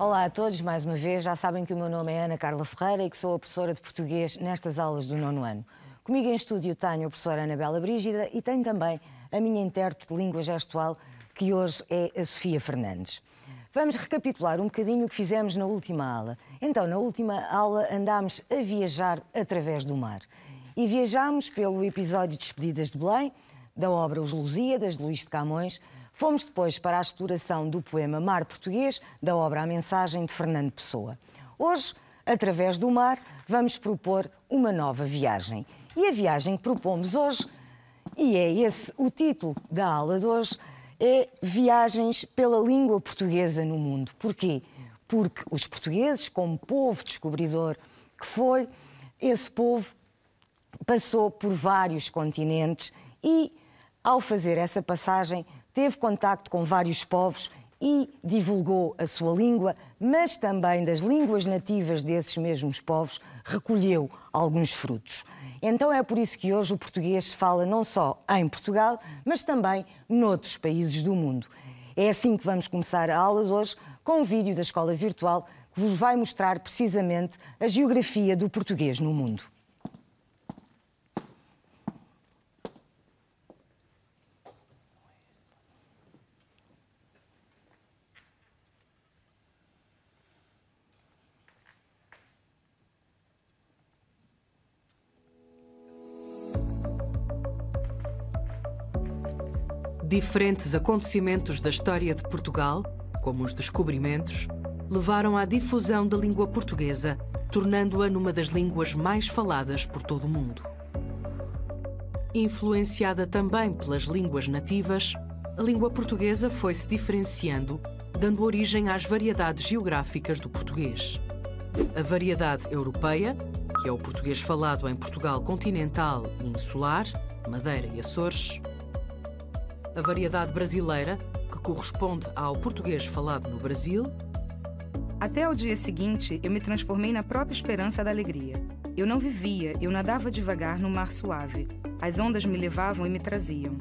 Olá a todos, mais uma vez. Já sabem que o meu nome é Ana Carla Ferreira e que sou a professora de português nestas aulas do 9º ano. Comigo em estúdio tenho a professora Anabela Brígida e tenho também a minha intérprete de língua gestual, que hoje é a Sofia Fernandes. Vamos recapitular um bocadinho o que fizemos na última aula. Então, na última aula andámos a viajar através do mar. E viajámos pelo episódio Despedidas de Belém, da obra Os Lusíadas, de Luís de Camões. Fomos depois para a exploração do poema Mar Português, da obra A Mensagem, de Fernando Pessoa. Hoje, através do mar, vamos propor uma nova viagem. E a viagem que propomos hoje, e é esse o título da aula de hoje, é Viagens pela Língua Portuguesa no Mundo. Porquê? Porque os portugueses, como povo descobridor que foi, esse povo passou por vários continentes e, ao fazer essa passagem, teve contacto com vários povos e divulgou a sua língua, mas também das línguas nativas desses mesmos povos recolheu alguns frutos. Então é por isso que hoje o português se fala não só em Portugal, mas também noutros países do mundo. É assim que vamos começar a aula de hoje, com um vídeo da Escola Virtual que vos vai mostrar precisamente a geografia do português no mundo. Diferentes acontecimentos da história de Portugal, como os descobrimentos, levaram à difusão da língua portuguesa, tornando-a numa das línguas mais faladas por todo o mundo. Influenciada também pelas línguas nativas, a língua portuguesa foi-se diferenciando, dando origem às variedades geográficas do português. A variedade europeia, que é o português falado em Portugal continental e insular, Madeira e Açores. A variedade brasileira, que corresponde ao português falado no Brasil. Até ao dia seguinte, eu me transformei na própria esperança da alegria. Eu não vivia, eu nadava devagar no mar suave. As ondas me levavam e me traziam.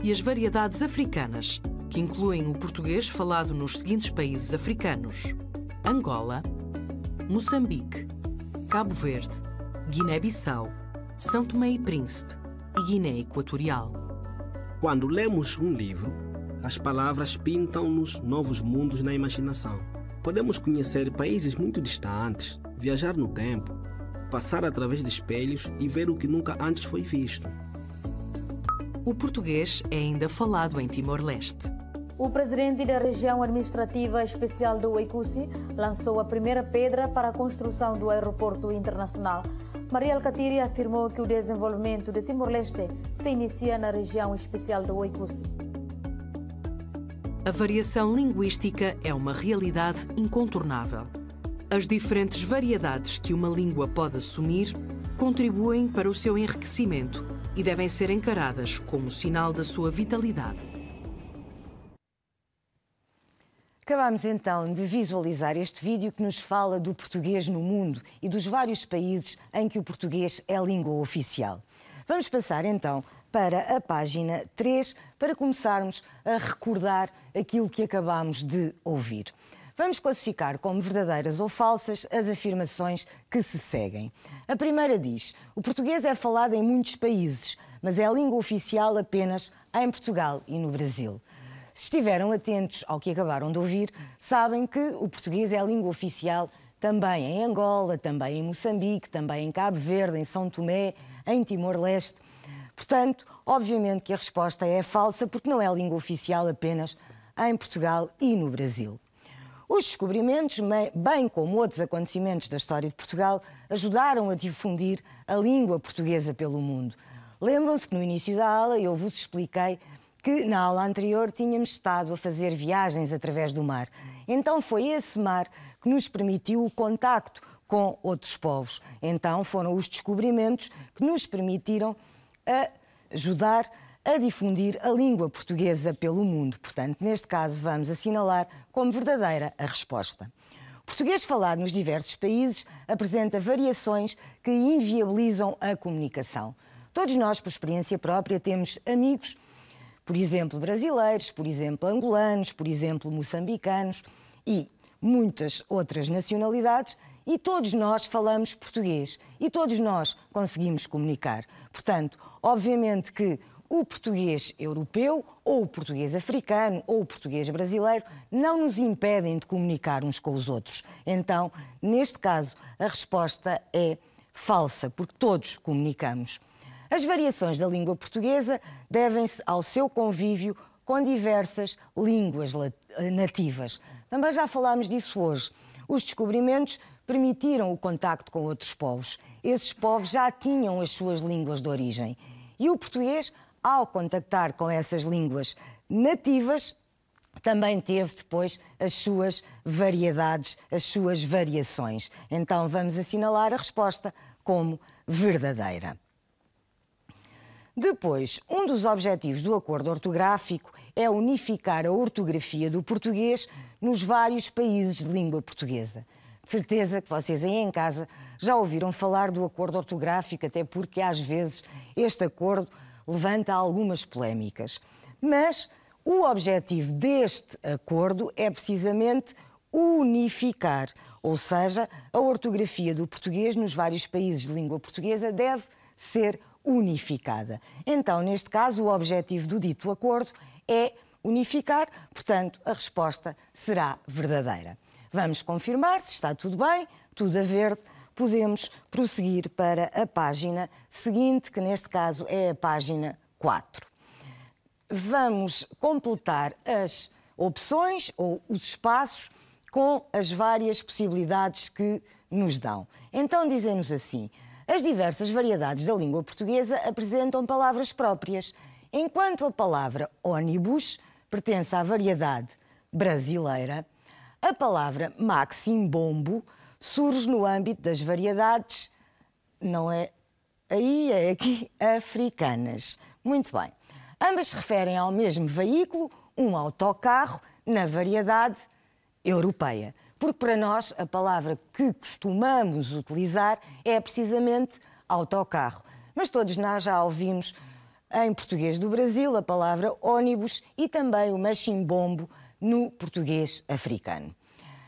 E as variedades africanas, que incluem o português falado nos seguintes países africanos: Angola, Moçambique, Cabo Verde, Guiné-Bissau, São Tomé e Príncipe e Guiné Equatorial. Quando lemos um livro, as palavras pintam-nos novos mundos na imaginação. Podemos conhecer países muito distantes, viajar no tempo, passar através de espelhos e ver o que nunca antes foi visto. O português é ainda falado em Timor-Leste. O presidente da região administrativa especial do Icussi lançou a primeira pedra para a construção do aeroporto internacional. Maria Alcatiri afirmou que o desenvolvimento de Timor-Leste se inicia na região especial do Icussi. A variação linguística é uma realidade incontornável. As diferentes variedades que uma língua pode assumir contribuem para o seu enriquecimento e devem ser encaradas como sinal da sua vitalidade. Acabámos então de visualizar este vídeo que nos fala do português no mundo e dos vários países em que o português é língua oficial. Vamos passar então para a página 3 para começarmos a recordar aquilo que acabámos de ouvir. Vamos classificar como verdadeiras ou falsas as afirmações que se seguem. A primeira diz: o português é falado em muitos países, mas é a língua oficial apenas em Portugal e no Brasil. Se estiveram atentos ao que acabaram de ouvir, sabem que o português é a língua oficial também em Angola, também em Moçambique, também em Cabo Verde, em São Tomé, em Timor-Leste. Portanto, obviamente que a resposta é falsa, porque não é a língua oficial apenas em Portugal e no Brasil. Os descobrimentos, bem como outros acontecimentos da história de Portugal, ajudaram a difundir a língua portuguesa pelo mundo. Lembram-se que no início da aula eu vos expliquei que na aula anterior tínhamos estado a fazer viagens através do mar. Então foi esse mar que nos permitiu o contacto com outros povos. Então foram os descobrimentos que nos permitiram ajudar a difundir a língua portuguesa pelo mundo. Portanto, neste caso, vamos assinalar como verdadeira a resposta. O português falado nos diversos países apresenta variações que inviabilizam a comunicação. Todos nós, por experiência própria, temos amigos, por exemplo, brasileiros, por exemplo, angolanos, por exemplo, moçambicanos, e muitas outras nacionalidades, e todos nós falamos português e todos nós conseguimos comunicar. Portanto, obviamente que o português europeu, ou o português africano, ou o português brasileiro, não nos impedem de comunicar uns com os outros. Então, neste caso, a resposta é falsa, porque todos comunicamos. As variações da língua portuguesa devem-se ao seu convívio com diversas línguas nativas. Também já falámos disso hoje. Os descobrimentos permitiram o contacto com outros povos. Esses povos já tinham as suas línguas de origem. E o português, ao contactar com essas línguas nativas, também teve depois as suas variedades, as suas variações. Então vamos assinalar a resposta como verdadeira. Depois, um dos objetivos do acordo ortográfico é unificar a ortografia do português nos vários países de língua portuguesa. De certeza que vocês aí em casa já ouviram falar do acordo ortográfico, até porque às vezes este acordo levanta algumas polémicas. Mas o objetivo deste acordo é precisamente unificar, ou seja, a ortografia do português nos vários países de língua portuguesa deve ser unificada. Então, neste caso, o objetivo do dito acordo é unificar, portanto, a resposta será verdadeira. Vamos confirmar se está tudo bem, tudo a verde. Podemos prosseguir para a página seguinte, que neste caso é a página 4. Vamos completar as opções ou os espaços com as várias possibilidades que nos dão. Então dizem-nos assim: as diversas variedades da língua portuguesa apresentam palavras próprias, enquanto a palavra ônibus pertence à variedade brasileira, a palavra maximbombo surge no âmbito das variedades, não é aí, é aqui, africanas. Muito bem. Ambas se referem ao mesmo veículo, um autocarro, na variedade europeia. Porque para nós a palavra que costumamos utilizar é precisamente autocarro. Mas todos nós já ouvimos em português do Brasil a palavra ônibus e também o machimbombo no português africano.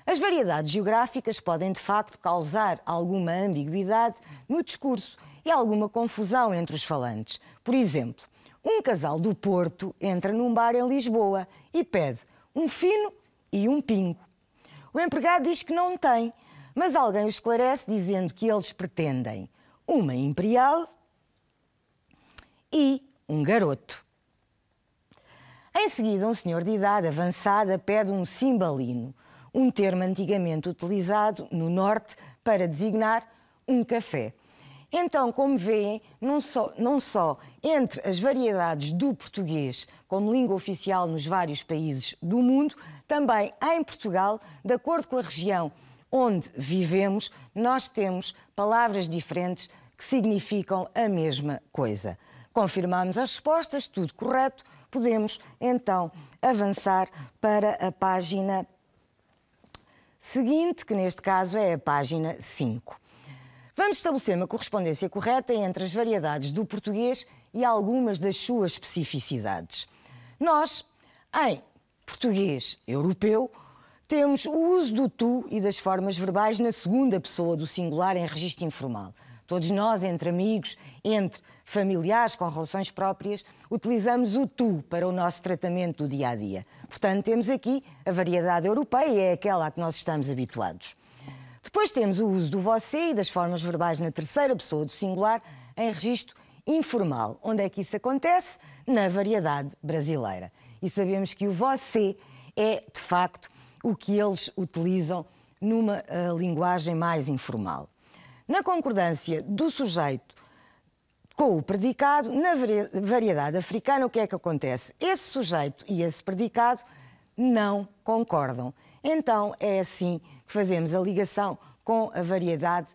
As variedades geográficas podem, de facto, causar alguma ambiguidade no discurso e alguma confusão entre os falantes. Por exemplo, um casal do Porto entra num bar em Lisboa e pede um fino e um pingo. O empregado diz que não tem, mas alguém o esclarece dizendo que eles pretendem uma imperial e um garoto. Em seguida, um senhor de idade avançada pede um cimbalino, um termo antigamente utilizado no Norte para designar um café. Então, como veem, não só entre as variedades do português como língua oficial nos vários países do mundo, também em Portugal, de acordo com a região onde vivemos, nós temos palavras diferentes que significam a mesma coisa. Confirmamos as respostas, tudo correto, podemos então avançar para a página seguinte, que neste caso é a página 5. Vamos estabelecer uma correspondência correta entre as variedades do português e algumas das suas especificidades. Nós, em português europeu, temos o uso do tu e das formas verbais na segunda pessoa do singular em registro informal. Todos nós, entre amigos, entre familiares com relações próprias, utilizamos o tu para o nosso tratamento do dia-a-dia. Portanto, temos aqui a variedade europeia, é aquela a que nós estamos habituados. Depois temos o uso do você e das formas verbais na terceira pessoa do singular em registro informal. Onde é que isso acontece? Na variedade brasileira. E sabemos que o você é, de facto, o que eles utilizam numa linguagem mais informal. Na concordância do sujeito com o predicado, na variedade africana, o que é que acontece? Esse sujeito e esse predicado não concordam. Então é assim que fazemos a ligação com a variedade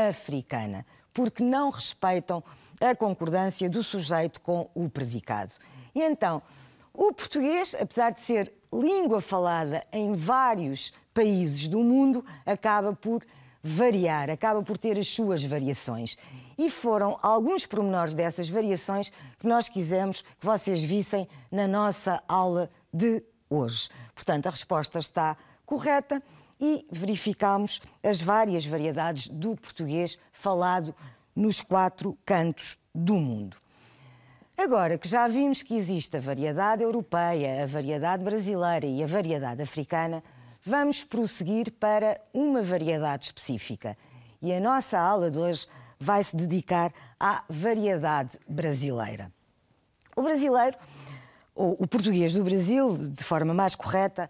africana, porque não respeitam a concordância do sujeito com o predicado. E então, o português, apesar de ser língua falada em vários países do mundo, acaba por variar, acaba por ter as suas variações. E foram alguns pormenores dessas variações que nós quisemos que vocês vissem na nossa aula de hoje. Portanto, a resposta está correta e verificamos as várias variedades do português falado nos 4 cantos do mundo. Agora que já vimos que existe a variedade europeia, a variedade brasileira e a variedade africana, vamos prosseguir para uma variedade específica. E a nossa aula de hoje vai se dedicar à variedade brasileira. O brasileiro, ou o português do Brasil, de forma mais correta,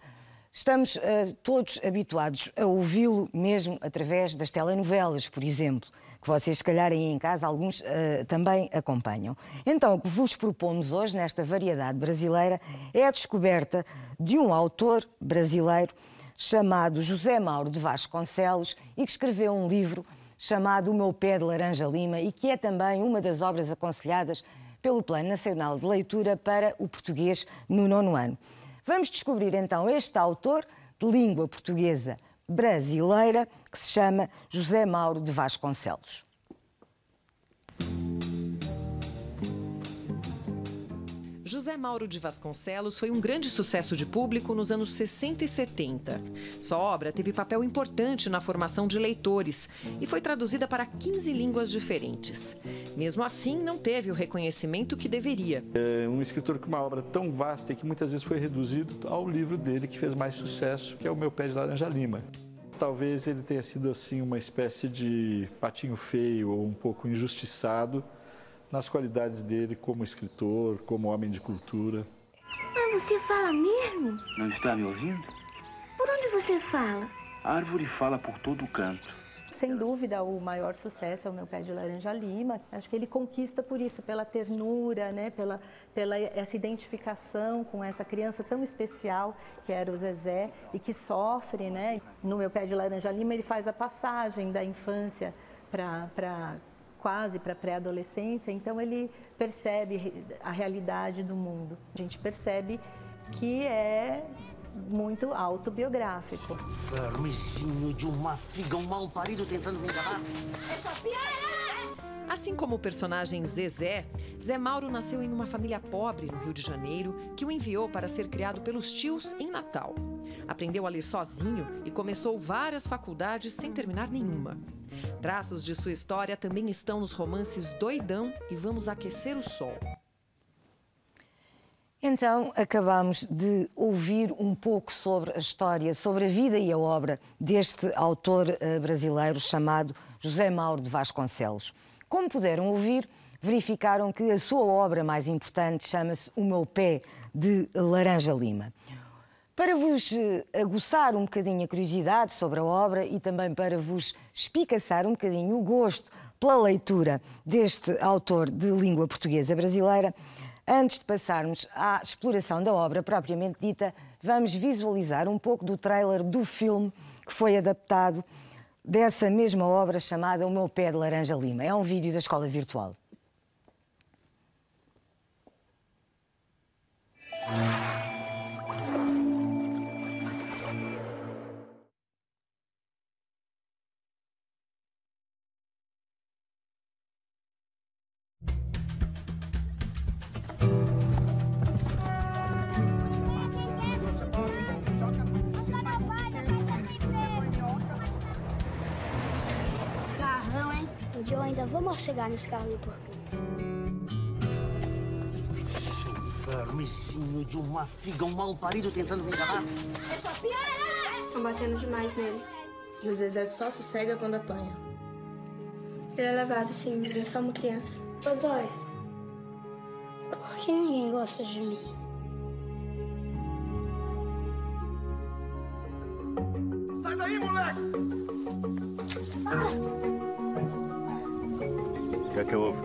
estamos todos habituados a ouvi-lo mesmo através das telenovelas, por exemplo, que vocês, se calhar, aí em casa, alguns também acompanham. Então, o que vos propomos hoje, nesta variedade brasileira, é a descoberta de um autor brasileiro chamado José Mauro de Vasconcelos e que escreveu um livro chamado O Meu Pé de Laranja Lima e que é também uma das obras aconselhadas pelo Plano Nacional de Leitura para o português no 9º ano. Vamos descobrir então este autor de língua portuguesa brasileira que se chama José Mauro de Vasconcelos. José Mauro de Vasconcelos foi um grande sucesso de público nos anos 60 e 70. Sua obra teve papel importante na formação de leitores e foi traduzida para 15 línguas diferentes. Mesmo assim, não teve o reconhecimento que deveria. É um escritor com uma obra tão vasta e que muitas vezes foi reduzido ao livro dele que fez mais sucesso, que é O Meu Pé de Laranja Lima. Talvez ele tenha sido assim uma espécie de patinho feio ou um pouco injustiçado nas qualidades dele como escritor, como homem de cultura. Mas você fala mesmo? Não está me ouvindo? Por onde você fala? A árvore fala por todo o canto. Sem dúvida, o maior sucesso é O Meu Pé de Laranja Lima. Acho que ele conquista por isso, pela ternura, né? pela essa identificação com essa criança tão especial que era o Zezé e que sofre, né? No Meu Pé de Laranja Lima, ele faz a passagem da infância quase para a pré-adolescência, então ele percebe a realidade do mundo. A gente percebe que é muito autobiográfico. Vermezinho de uma figa, um mal parido tentando me enganar. Assim como o personagem Zezé, Zé Mauro nasceu em uma família pobre no Rio de Janeiro, que o enviou para ser criado pelos tios em Natal. Aprendeu a ler sozinho e começou várias faculdades sem terminar nenhuma. Traços de sua história também estão nos romances Doidão e Vamos Aquecer o Sol. Então, acabamos de ouvir um pouco sobre a história, sobre a vida e a obra deste autor brasileiro chamado José Mauro de Vasconcelos. Como puderam ouvir, verificaram que a sua obra mais importante chama-se O Meu Pé de Laranja Lima. Para vos aguçar um bocadinho a curiosidade sobre a obra e também para vos espicaçar um bocadinho o gosto pela leitura deste autor de língua portuguesa brasileira, antes de passarmos à exploração da obra propriamente dita, vamos visualizar um pouco do trailer do filme que foi adaptado dessa mesma obra chamada O Meu Pé de Laranja Lima. É um vídeo da Escola Virtual. Eu ainda vou mal chegar nesse carro do portão. Vermezinho de uma figa, um mal parido tentando me enganar. Estão batendo demais nele. E o Zezé só sossega quando apanha. Ele é levado, sim, ele é só uma criança. Dodói, por que ninguém gosta de mim? Sai daí, moleque! O que houve?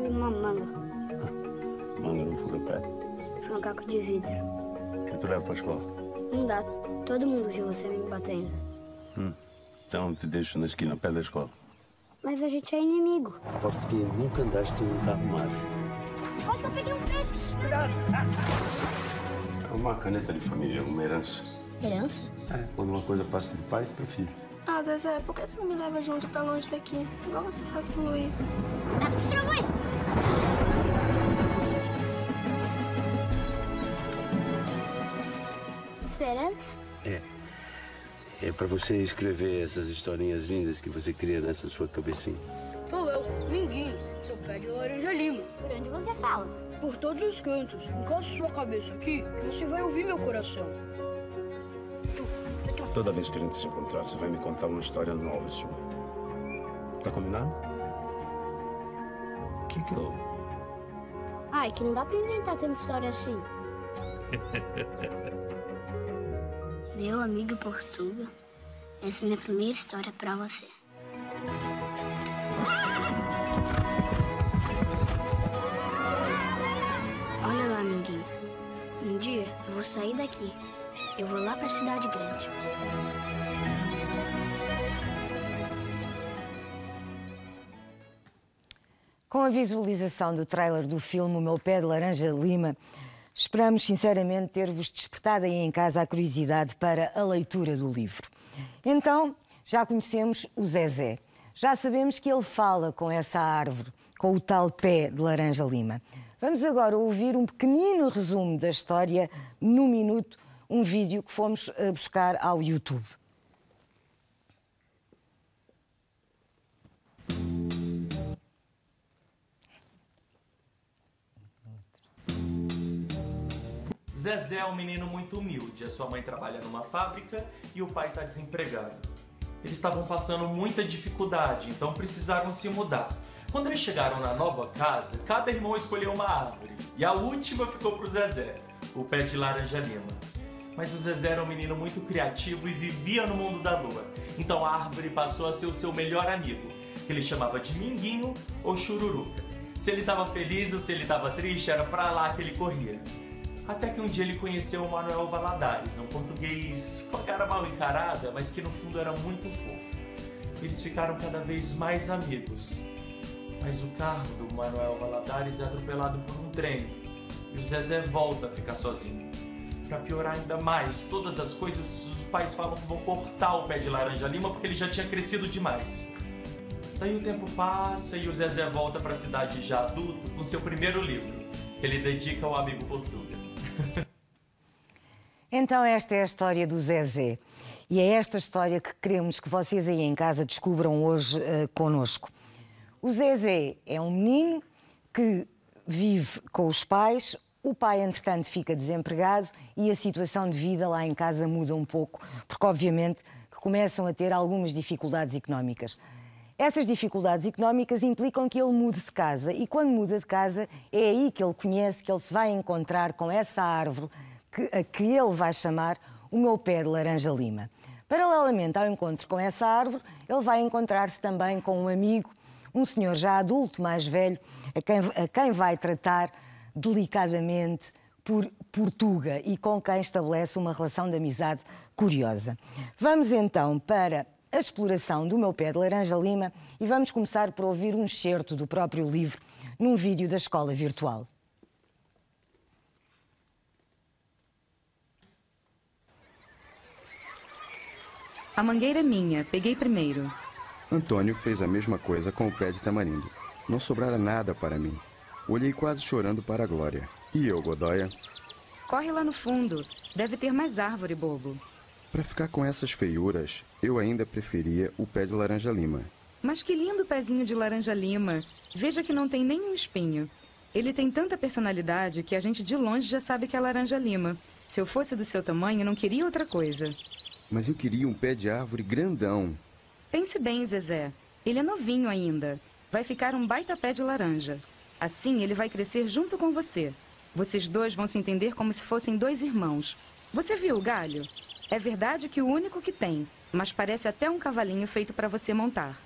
Uma manga. Manga no fura-pé? Foi um caco de vidro. Que tu leva pra escola? Não dá. Todo mundo viu você me batendo. Então te deixo na esquina, perto da escola. Mas a gente é inimigo. Aposto que nunca andaste num carro mágico. Acho que eu peguei um peixe. Cuidado! É uma caneta de família, uma herança. Herança? É, quando uma coisa passa de pai para filho. Ah, Zezé, por que você não me leva junto pra longe daqui? Igual você faz com o Luiz. Esperança? É. É para você escrever essas historinhas lindas que você cria nessa sua cabecinha. Sou eu, Minguinho, seu pé de laranja lima. Por onde você fala? Por todos os cantos. Encoste sua cabeça aqui que você vai ouvir meu coração. Toda vez que a gente se encontrar, você vai me contar uma história nova, senhor. Tá combinado? O que houve? Ai, que não dá pra inventar tanta história assim. Meu amigo Portuga, essa é minha primeira história pra você. Olha lá, amiguinho. Um dia eu vou sair daqui. Eu vou lá pra cidade grande. Com a visualização do trailer do filme O Meu Pé de Laranja Lima, esperamos sinceramente ter-vos despertado aí em casa a curiosidade para a leitura do livro. Então, já conhecemos o Zezé. Já sabemos que ele fala com essa árvore, com o tal pé de laranja lima. Vamos agora ouvir um pequenino resumo da história, num minuto, um vídeo que fomos buscar ao YouTube. Zezé é um menino muito humilde. A sua mãe trabalha numa fábrica e o pai está desempregado. Eles estavam passando muita dificuldade, então precisaram se mudar. Quando eles chegaram na nova casa, cada irmão escolheu uma árvore. E a última ficou para o Zezé, o pé de laranja lima. Mas o Zezé era um menino muito criativo e vivia no mundo da lua. Então a árvore passou a ser o seu melhor amigo, que ele chamava de Minguinho ou Chururuca. Se ele estava feliz ou se ele estava triste, era para lá que ele corria. Até que um dia ele conheceu o Manuel Valadares, um português com a cara mal encarada, mas que no fundo era muito fofo. Eles ficaram cada vez mais amigos. Mas o carro do Manuel Valadares é atropelado por um trem e o Zezé volta a ficar sozinho. Para piorar ainda mais todas as coisas, os pais falam que vão cortar o pé de laranja lima porque ele já tinha crescido demais. Daí o tempo passa e o Zezé volta para a cidade já adulto com seu primeiro livro, que ele dedica ao amigo Portuga. Então esta é a história do Zezé. E é esta história que queremos que vocês aí em casa descubram hoje connosco. O Zezé é um menino que vive com os pais. O pai, entretanto, fica desempregado e a situação de vida lá em casa muda um pouco, porque, obviamente, que começam a ter algumas dificuldades económicas. Essas dificuldades económicas implicam que ele mude de casa e, quando muda de casa, é aí que ele conhece, que ele se vai encontrar com essa árvore a que ele vai chamar o meu pé de laranja lima. Paralelamente ao encontro com essa árvore, ele vai encontrar-se também com um amigo, um senhor já adulto, mais velho, a quem vai tratar delicadamente por Portuga e com quem estabelece uma relação de amizade curiosa. Vamos então para a exploração do meu pé de laranja lima e vamos começar por ouvir um excerto do próprio livro num vídeo da escola virtual. A mangueira é minha, peguei primeiro. Antônio fez a mesma coisa com o pé de tamarindo. Não sobrara nada para mim. Olhei quase chorando para a Glória. E eu, Godóia? Corre lá no fundo. Deve ter mais árvore, bobo. Para ficar com essas feiuras, eu ainda preferia o pé de laranja-lima. Mas que lindo pezinho de laranja-lima. Veja que não tem nenhum espinho. Ele tem tanta personalidade que a gente de longe já sabe que é laranja-lima. Se eu fosse do seu tamanho, não queria outra coisa. Mas eu queria um pé de árvore grandão. Pense bem, Zezé. Ele é novinho ainda. Vai ficar um baita pé de laranja. Assim, ele vai crescer junto com você. Vocês dois vão se entender como se fossem dois irmãos. Você viu o galho? É verdade que o único que tem, mas parece até um cavalinho feito para você montar.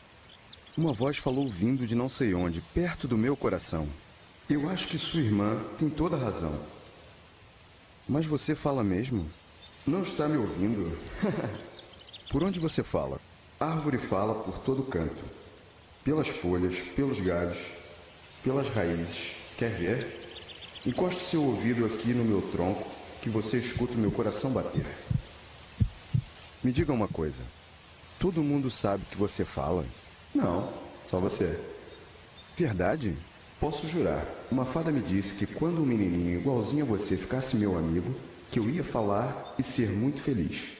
Uma voz falou vindo de não sei onde, perto do meu coração. Eu acho que sua irmã tem toda a razão. Mas você fala mesmo? Não está me ouvindo? Por onde você fala? A árvore fala por todo canto. Pelas folhas, pelos galhos, pelas raízes. Quer ver? Encoste seu ouvido aqui no meu tronco, que você escuta o meu coração bater. Me diga uma coisa. Todo mundo sabe que você fala? Não, só você. Verdade? Posso jurar. Uma fada me disse que quando um menininho igualzinho a você ficasse meu amigo, que eu ia falar e ser muito feliz.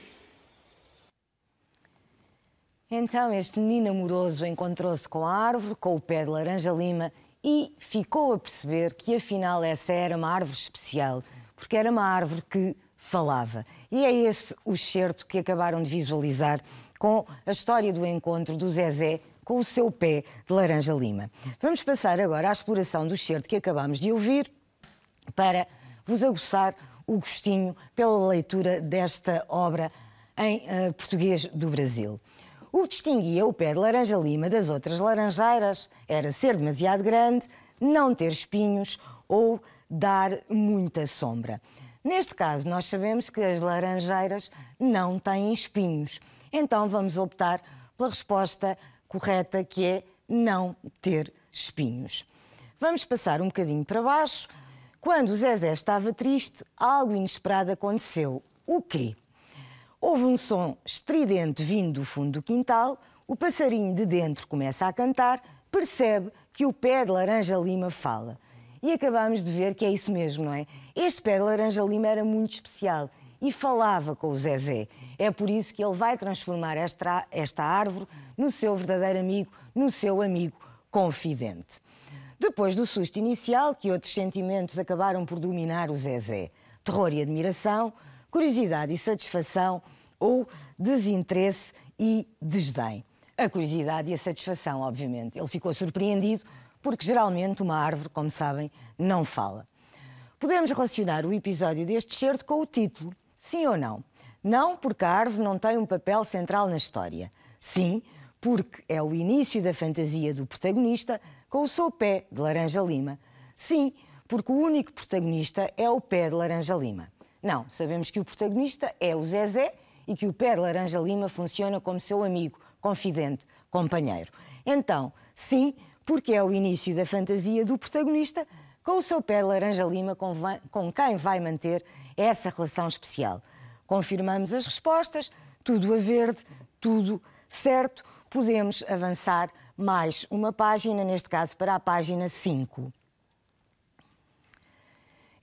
Então este menino amoroso encontrou-se com a árvore, com o pé de laranja-lima e ficou a perceber que afinal essa era uma árvore especial, porque era uma árvore que falava. E é esse o excerto que acabaram de visualizar com a história do encontro do Zezé com o seu pé de laranja-lima. Vamos passar agora à exploração do excerto que acabamos de ouvir para vos aguçar o gostinho pela leitura desta obra em português do Brasil. O que distinguia o pé de laranja-lima das outras laranjeiras era ser demasiado grande, não ter espinhos ou dar muita sombra. Neste caso, nós sabemos que as laranjeiras não têm espinhos. Então vamos optar pela resposta correta, que é não ter espinhos. Vamos passar um bocadinho para baixo. Quando o Zezé estava triste, algo inesperado aconteceu. O quê? Houve um som estridente vindo do fundo do quintal, o passarinho de dentro começa a cantar, percebe que o pé de laranja-lima fala. E acabamos de ver que é isso mesmo, não é? Este pé de laranja-lima era muito especial e falava com o Zezé. É por isso que ele vai transformar esta árvore no seu verdadeiro amigo, no seu amigo confidente. Depois do susto inicial, que outros sentimentos acabaram por dominar o Zezé? Terror e admiração, curiosidade e satisfação ou desinteresse e desdém? A curiosidade e a satisfação, obviamente. Ele ficou surpreendido porque geralmente uma árvore, como sabem, não fala. Podemos relacionar o episódio deste excerto com o título, sim ou não? Não, porque a árvore não tem um papel central na história. Sim, porque é o início da fantasia do protagonista com o seu pé de laranja-lima. Sim, porque o único protagonista é o pé de laranja-lima. Não, sabemos que o protagonista é o Zezé e que o pé de laranja-lima funciona como seu amigo, confidente, companheiro. Então, sim, porque é o início da fantasia do protagonista com o seu pé de laranja-lima com quem vai manter essa relação especial. Confirmamos as respostas, tudo a verde, tudo certo. Podemos avançar mais uma página, neste caso para a página 5.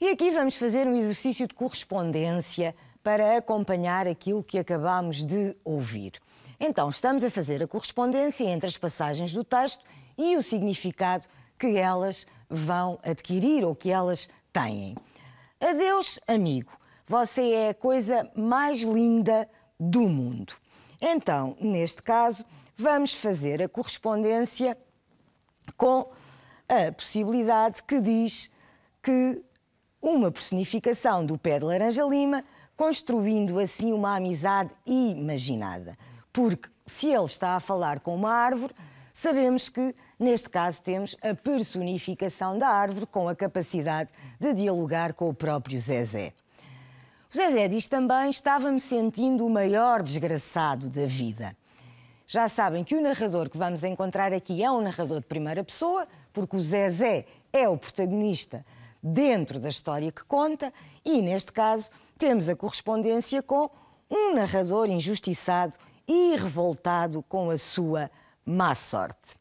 E aqui vamos fazer um exercício de correspondência para acompanhar aquilo que acabamos de ouvir. Então, estamos a fazer a correspondência entre as passagens do texto e o significado que elas vão adquirir ou que elas têm. Adeus, amigo. Você é a coisa mais linda do mundo. Então, neste caso, vamos fazer a correspondência com a possibilidade que diz que uma personificação do pé de laranja-lima, construindo assim uma amizade imaginada. Porque se ele está a falar com uma árvore, sabemos que, neste caso, temos a personificação da árvore com a capacidade de dialogar com o próprio Zezé. O Zezé diz também: estava-me sentindo o maior desgraçado da vida. Já sabem que o narrador que vamos encontrar aqui é um narrador de primeira pessoa, porque o Zezé é o protagonista dentro da história que conta, e neste caso temos a correspondência com um narrador injustiçado e revoltado com a sua má sorte.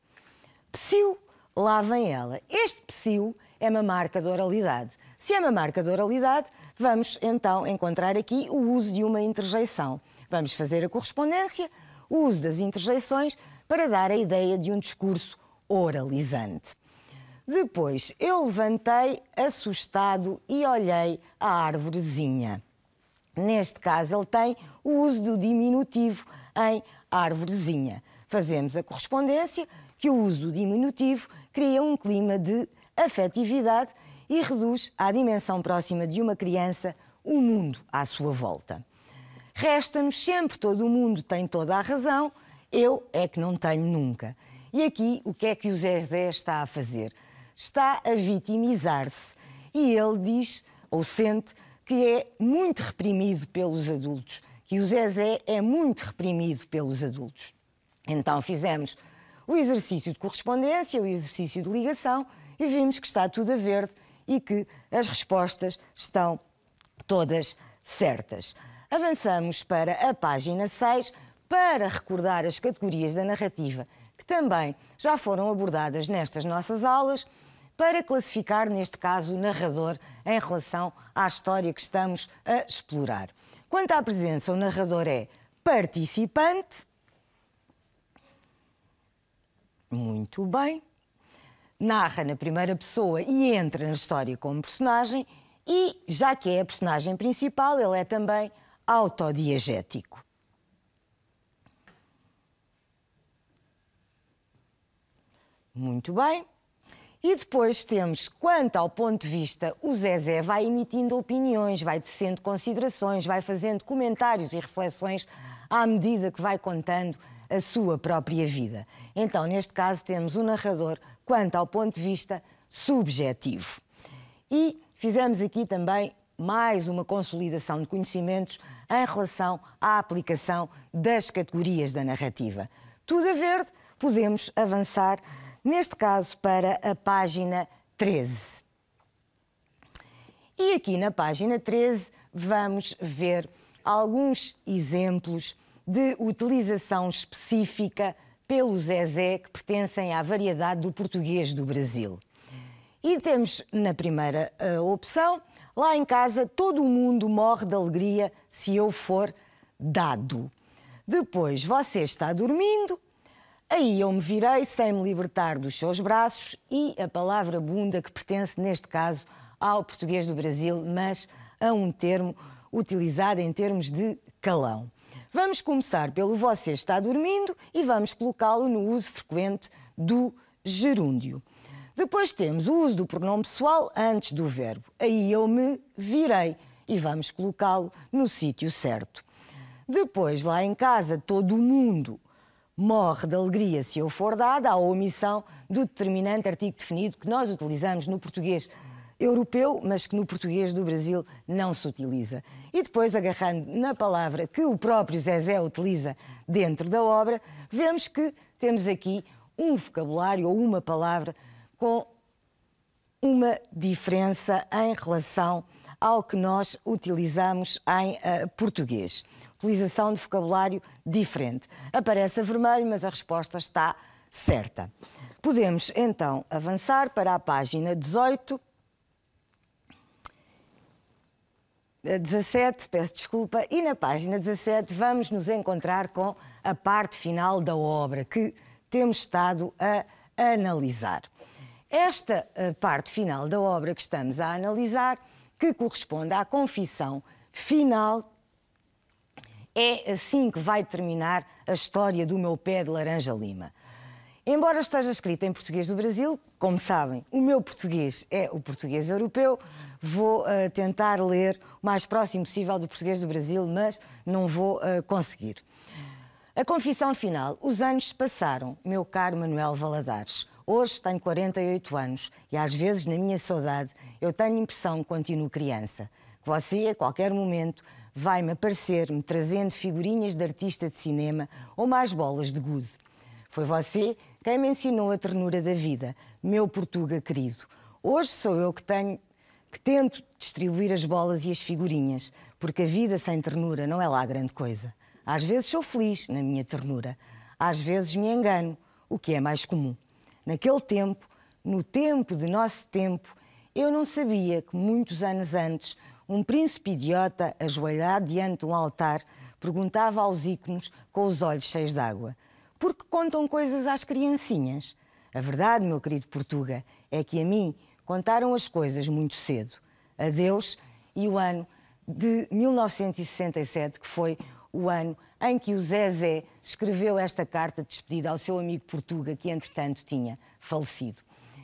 Psiu, lá vem ela. Este psiu é uma marca de oralidade. Se é uma marca de oralidade, vamos então encontrar aqui o uso de uma interjeição. Vamos fazer a correspondência, o uso das interjeições para dar a ideia de um discurso oralizante. Depois, eu levantei assustado e olhei a árvorezinha. Neste caso, ele tem o uso do diminutivo em árvorezinha. Fazemos a correspondência que o uso do diminutivo cria um clima de afetividade e reduz à dimensão próxima de uma criança o mundo à sua volta. Resta-nos sempre todo o mundo tem toda a razão, eu é que não tenho nunca. E aqui o que é que o Zezé está a fazer? Está a vitimizar-se e ele diz ou sente que é muito reprimido pelos adultos, que o Zezé é muito reprimido pelos adultos. Então fizemos o exercício de correspondência, o exercício de ligação e vimos que está tudo a verde e que as respostas estão todas certas. Avançamos para a página 6 para recordar as categorias da narrativa que também já foram abordadas nestas nossas aulas, para classificar, neste caso, o narrador em relação à história que estamos a explorar. Quanto à presença, o narrador é participante, Muito bem. Narra na primeira pessoa e entra na história como personagem e, já que é a personagem principal, ele é também autodiegético. Muito bem. E depois temos, quanto ao ponto de vista, o Zezé vai emitindo opiniões, vai tecendo considerações, vai fazendo comentários e reflexões à medida que vai contando a sua própria vida. Então, neste caso, temos o narrador, quanto ao ponto de vista subjetivo. E fizemos aqui também mais uma consolidação de conhecimentos em relação à aplicação das categorias da narrativa. Tudo a verde, podemos avançar, neste caso, para a página 13. E aqui na página 13 vamos ver alguns exemplos de utilização específica pelo Zezé que pertencem à variedade do português do Brasil. E temos na primeira opção, lá em casa todo o mundo morre de alegria se eu for dado. Depois, você está dormindo, aí eu me virei sem me libertar dos seus braços e a palavra bunda que pertence neste caso ao português do Brasil, mas a um termo utilizado em termos de calão. Vamos começar pelo você está dormindo e vamos colocá-lo no uso frequente do gerúndio. Depois temos o uso do pronome pessoal antes do verbo. Aí eu me virei e vamos colocá-lo no sítio certo. Depois, lá em casa, todo o mundo morre de alegria se eu for dada, a omissão do determinante artigo definido que nós utilizamos no português europeu, mas que no português do Brasil não se utiliza. E depois, agarrando na palavra que o próprio Zezé utiliza dentro da obra, vemos que temos aqui um vocabulário ou uma palavra com uma diferença em relação ao que nós utilizamos em português. Utilização de vocabulário diferente. Aparece a vermelho, mas a resposta está certa. Podemos, então, avançar para a página 18. 17, peço desculpa, e na página 17 vamos nos encontrar com a parte final da obra que temos estado a analisar. Esta parte final da obra que estamos a analisar, que corresponde à confissão final, é assim que vai terminar a história do meu pé de laranja-lima. Embora esteja escrita em português do Brasil, como sabem, o meu português é o português europeu, vou tentar ler o mais próximo possível do português do Brasil, mas não vou conseguir. A confissão final. Os anos se passaram, meu caro Manuel Valadares. Hoje tenho 48 anos e às vezes, na minha saudade, eu tenho a impressão que continuo criança. Que você, a qualquer momento, vai-me aparecer, me trazendo figurinhas de artista de cinema ou mais bolas de gude. Foi você quem me ensinou a ternura da vida, meu Portuga querido. Hoje sou eu que tento distribuir as bolas e as figurinhas, porque a vida sem ternura não é lá grande coisa. Às vezes sou feliz na minha ternura, às vezes me engano, o que é mais comum. Naquele tempo, no tempo de nosso tempo, eu não sabia que muitos anos antes, um príncipe idiota, ajoelhado diante de um altar, perguntava aos íconos com os olhos cheios d'água: por que contam coisas às criancinhas? A verdade, meu querido Portuga, é que a mim contaram as coisas muito cedo. Adeus, e o ano de 1967, que foi o ano em que o Zezé escreveu esta carta de despedida ao seu amigo Portuga, que entretanto tinha falecido.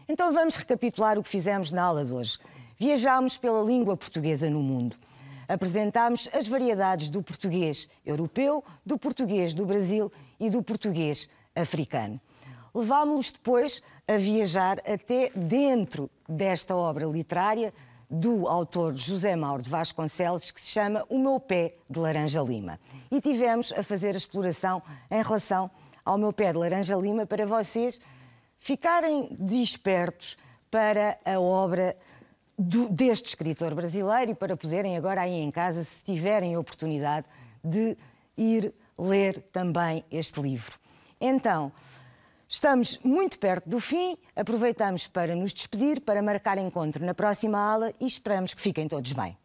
Então vamos recapitular o que fizemos na aula de hoje. Viajámos pela língua portuguesa no mundo. Apresentámos as variedades do português europeu, do português do Brasil e do português africano. Levámos-los depois a viajar até dentro desta obra literária do autor José Mauro de Vasconcelos, que se chama O Meu Pé de Laranja-Lima. E tivemos a fazer a exploração em relação ao Meu Pé de Laranja-Lima para vocês ficarem despertos para a obra deste escritor brasileiro e para poderem agora aí em casa, se tiverem a oportunidade, de ir ler também este livro. Então, estamos muito perto do fim, aproveitamos para nos despedir, para marcar encontro na próxima aula e esperamos que fiquem todos bem.